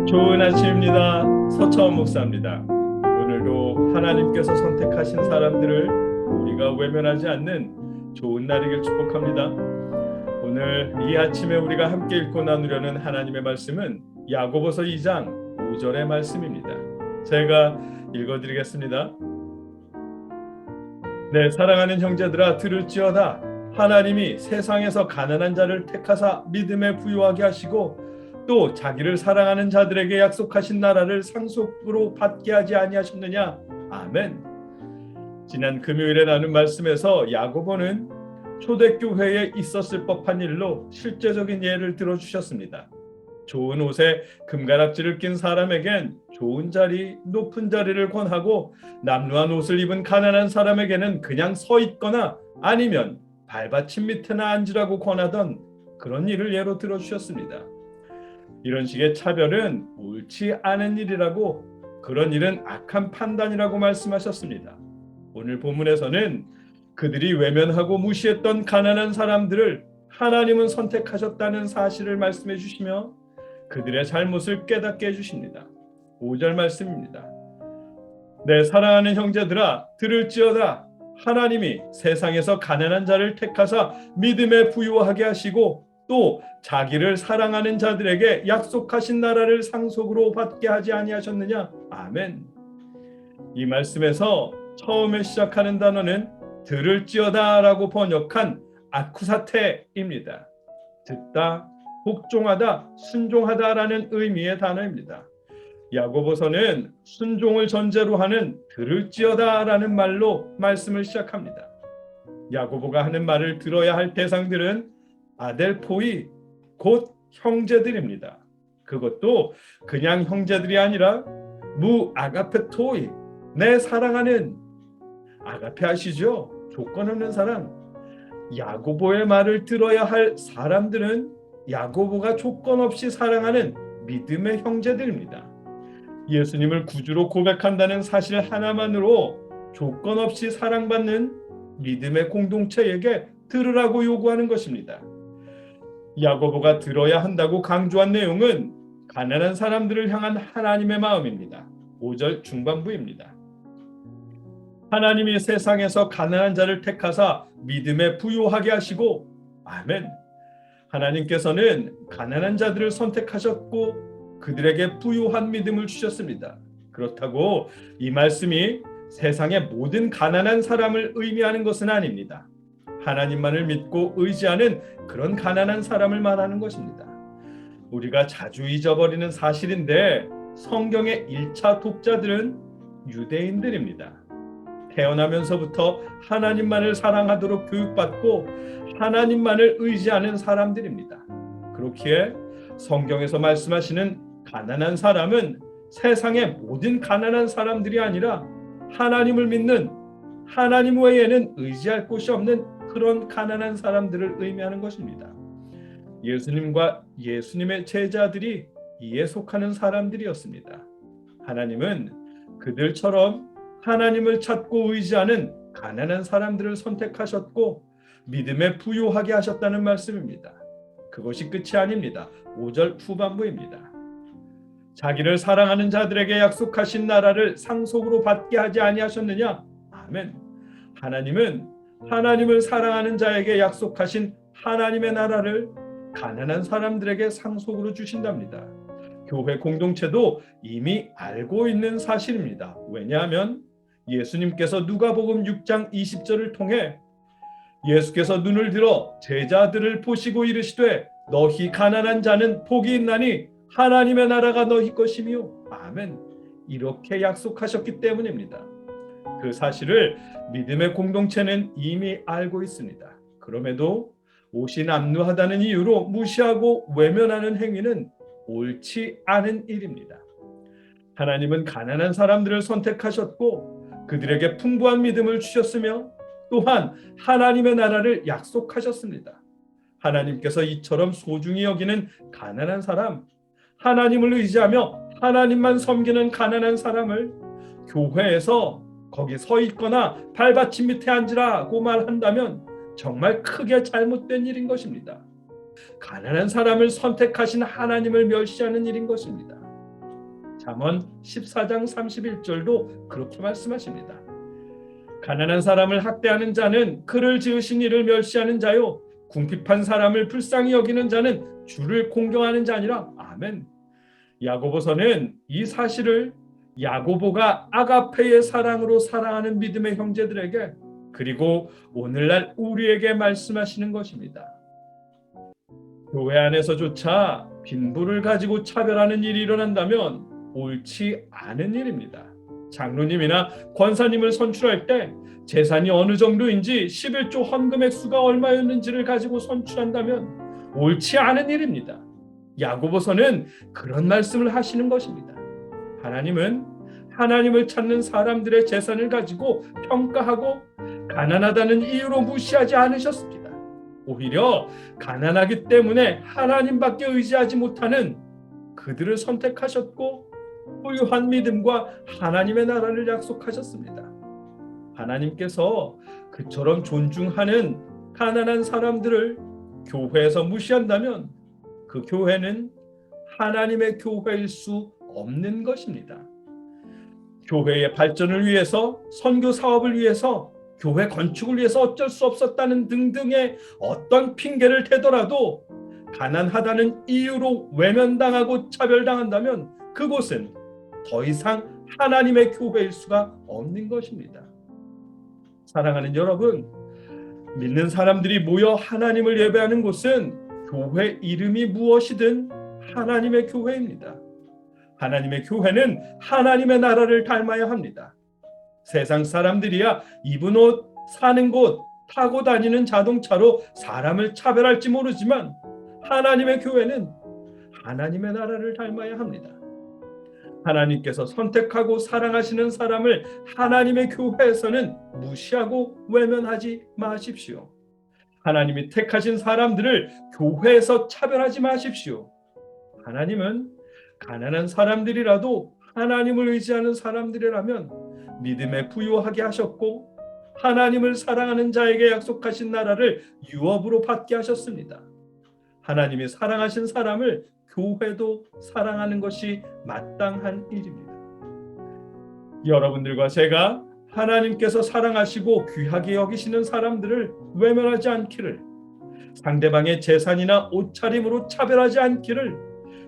좋은 아침입니다. 서차원 목사입니다. 오늘도 하나님께서 선택하신 사람들을 우리가 외면하지 않는 좋은 날이길 축복합니다. 오늘 이 아침에 우리가 함께 읽고 나누려는 하나님의 말씀은 야고보서 2장 5절의 말씀입니다. 제가 읽어드리겠습니다. 네, 사랑하는 형제들아 들을지어다. 하나님이 세상에서 가난한 자를 택하사 믿음에 부유하게 하시고 또 자기를 사랑하는 자들에게 약속하신 나라를 상속으로 받게 하지 아니하셨느냐. 아멘. 지난 금요일에 나눈 말씀에서 야고보는 초대교회에 있었을 법한 일로 실제적인 예를 들어주셨습니다. 좋은 옷에 금가락지를 낀 사람에겐 좋은 자리, 높은 자리를 권하고 남루한 옷을 입은 가난한 사람에게는 그냥 서 있거나 아니면 발받침 밑에나 앉으라고 권하던 그런 일을 예로 들어주셨습니다. 이런 식의 차별은 옳지 않은 일이라고, 그런 일은 악한 판단이라고 말씀하셨습니다. 오늘 본문에서는 그들이 외면하고 무시했던 가난한 사람들을 하나님은 선택하셨다는 사실을 말씀해 주시며 그들의 잘못을 깨닫게 해주십니다. 5절 말씀입니다. 네, 사랑하는 형제들아 들을지어다. 하나님이 세상에서 가난한 자를 택하사 믿음에 부유하게 하시고 또 자기를 사랑하는 자들에게 약속하신 나라를 상속으로 받게 하지 아니하셨느냐. 아멘. 이 말씀에서 처음에 시작하는 단어는 들을지어다 라고 번역한 아쿠사테입니다. 듣다, 복종하다, 순종하다라는 의미의 단어입니다. 야고보서는 순종을 전제로 하는 들을지어다라는 말로 말씀을 시작합니다. 야고보가 하는 말을 들어야 할 대상들은 아델포이, 곧 형제들입니다. 그것도 그냥 형제들이 아니라 무아가페토이, 내 사랑하는, 아가페 아시죠? 조건 없는 사랑. 야고보의 말을 들어야 할 사람들은 야고보가 조건 없이 사랑하는 믿음의 형제들입니다. 예수님을 구주로 고백한다는 사실 하나만으로 조건 없이 사랑받는 믿음의 공동체에게 들으라고 요구하는 것입니다. 야고보가 들어야 한다고 강조한 내용은 가난한 사람들을 향한 하나님의 마음입니다. 5절 중반부입니다. 하나님이 세상에서 가난한 자를 택하사 믿음에 부유하게 하시고, 아멘. 하나님께서는 가난한 자들을 선택하셨고 그들에게 부유한 믿음을 주셨습니다. 그렇다고 이 말씀이 세상의 모든 가난한 사람을 의미하는 것은 아닙니다. 하나님만을 믿고 의지하는 그런 가난한 사람을 말하는 것입니다. 우리가 자주 잊어버리는 사실인데 성경의 1차 독자들은 유대인들입니다. 태어나면서부터 하나님만을 사랑하도록 교육받고 하나님만을 의지하는 사람들입니다. 그렇기에 성경에서 말씀하시는 가난한 사람은 세상의 모든 가난한 사람들이 아니라 하나님을 믿는, 하나님 외에는 의지할 곳이 없는 그런 가난한 사람들을 의미하는 것입니다. 예수님과 예수님의 제자들이 이에 속하는 사람들이었습니다. 하나님은 그들처럼 하나님을 찾고 의지하는 가난한 사람들을 선택하셨고 믿음에 부유하게 하셨다는 말씀입니다. 그것이 끝이 아닙니다. 5절 후반부입니다. 자기를 사랑하는 자들에게 약속하신 나라를 상속으로 받게 하지 아니하셨느냐. 아멘. 하나님은 하나님을 사랑하는 자에게 약속하신 하나님의 나라를 가난한 사람들에게 상속으로 주신답니다. 교회 공동체도 이미 알고 있는 사실입니다. 왜냐하면 예수님께서 누가복음 6장 20절을 통해 예수께서 눈을 들어 제자들을 보시고 이르시되 너희 가난한 자는 복이 있나니 하나님의 나라가 너희 것이며, 아멘. 이렇게 약속하셨기 때문입니다. 그 사실을 믿음의 공동체는 이미 알고 있습니다. 그럼에도 옷이 남루하다는 이유로 무시하고 외면하는 행위는 옳지 않은 일입니다. 하나님은 가난한 사람들을 선택하셨고 그들에게 풍부한 믿음을 주셨으며 또한 하나님의 나라를 약속하셨습니다. 하나님께서 이처럼 소중히 여기는 가난한 사람, 하나님을 의지하며 하나님만 섬기는 가난한 사람을 교회에서 거기 서 있거나 발받침 밑에 앉으라고 말한다면 정말 크게 잘못된 일인 것입니다. 가난한 사람을 선택하신 하나님을 멸시하는 일인 것입니다. 잠언 14장 31절도 그렇게 말씀하십니다. 가난한 사람을 학대하는 자는 그를 지으신 이를 멸시하는 자요, 궁핍한 사람을 불쌍히 여기는 자는 주를 공경하는 자니라. 아멘. 야고보서는 이 사실을 야고보가 아가페의 사랑으로 사랑하는 믿음의 형제들에게, 그리고 오늘날 우리에게 말씀하시는 것입니다. 교회 안에서조차 빈부를 가지고 차별하는 일이 일어난다면 옳지 않은 일입니다. 장로님이나 권사님을 선출할 때 재산이 어느 정도인지 11조 헌금액 수가 얼마였는지를 가지고 선출한다면 옳지 않은 일입니다. 야고보서는 그런 말씀을 하시는 것입니다. 하나님은 하나님을 찾는 사람들의 재산을 가지고 평가하고 가난하다는 이유로 무시하지 않으셨습니다. 오히려 가난하기 때문에 하나님밖에 의지하지 못하는 그들을 선택하셨고 부유한 믿음과 하나님의 나라를 약속하셨습니다. 하나님께서 그처럼 존중하는 가난한 사람들을 교회에서 무시한다면 그 교회는 하나님의 교회일 수 없는 것입니다. 교회의 발전을 위해서, 선교 사업을 위해서, 교회 건축을 위해서 어쩔 수 없었다는 등등의 어떤 핑계를 대더라도 가난하다는 이유로 외면당하고 차별당한다면 그곳은 더 이상 하나님의 교회일 수가 없는 것입니다. 사랑하는 여러분, 믿는 사람들이 모여 하나님을 예배하는 곳은 교회 이름이 무엇이든 하나님의 교회입니다. 하나님의 교회는 하나님의 나라를 닮아야 합니다. 세상 사람들이야 입은 옷, 사는 곳, 타고 다니는 자동차로 사람을 차별할지 모르지만 하나님의 교회는 하나님의 나라를 닮아야 합니다. 하나님께서 선택하고 사랑하시는 사람을 하나님의 교회에서는 무시하고 외면하지 마십시오. 하나님이 택하신 사람들을 교회에서 차별하지 마십시오. 하나님은 가난한 사람들이라도 하나님을 의지하는 사람들이라면 믿음에 부유하게 하셨고 하나님을 사랑하는 자에게 약속하신 나라를 유업으로 받게 하셨습니다. 하나님이 사랑하신 사람을 교회도 사랑하는 것이 마땅한 일입니다. 여러분들과 제가 하나님께서 사랑하시고 귀하게 여기시는 사람들을 외면하지 않기를, 상대방의 재산이나 옷차림으로 차별하지 않기를,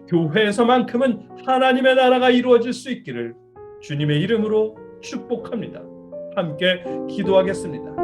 교회에서만큼은 하나님의 나라가 이루어질 수 있기를 주님의 이름으로 축복합니다. 함께 기도하겠습니다.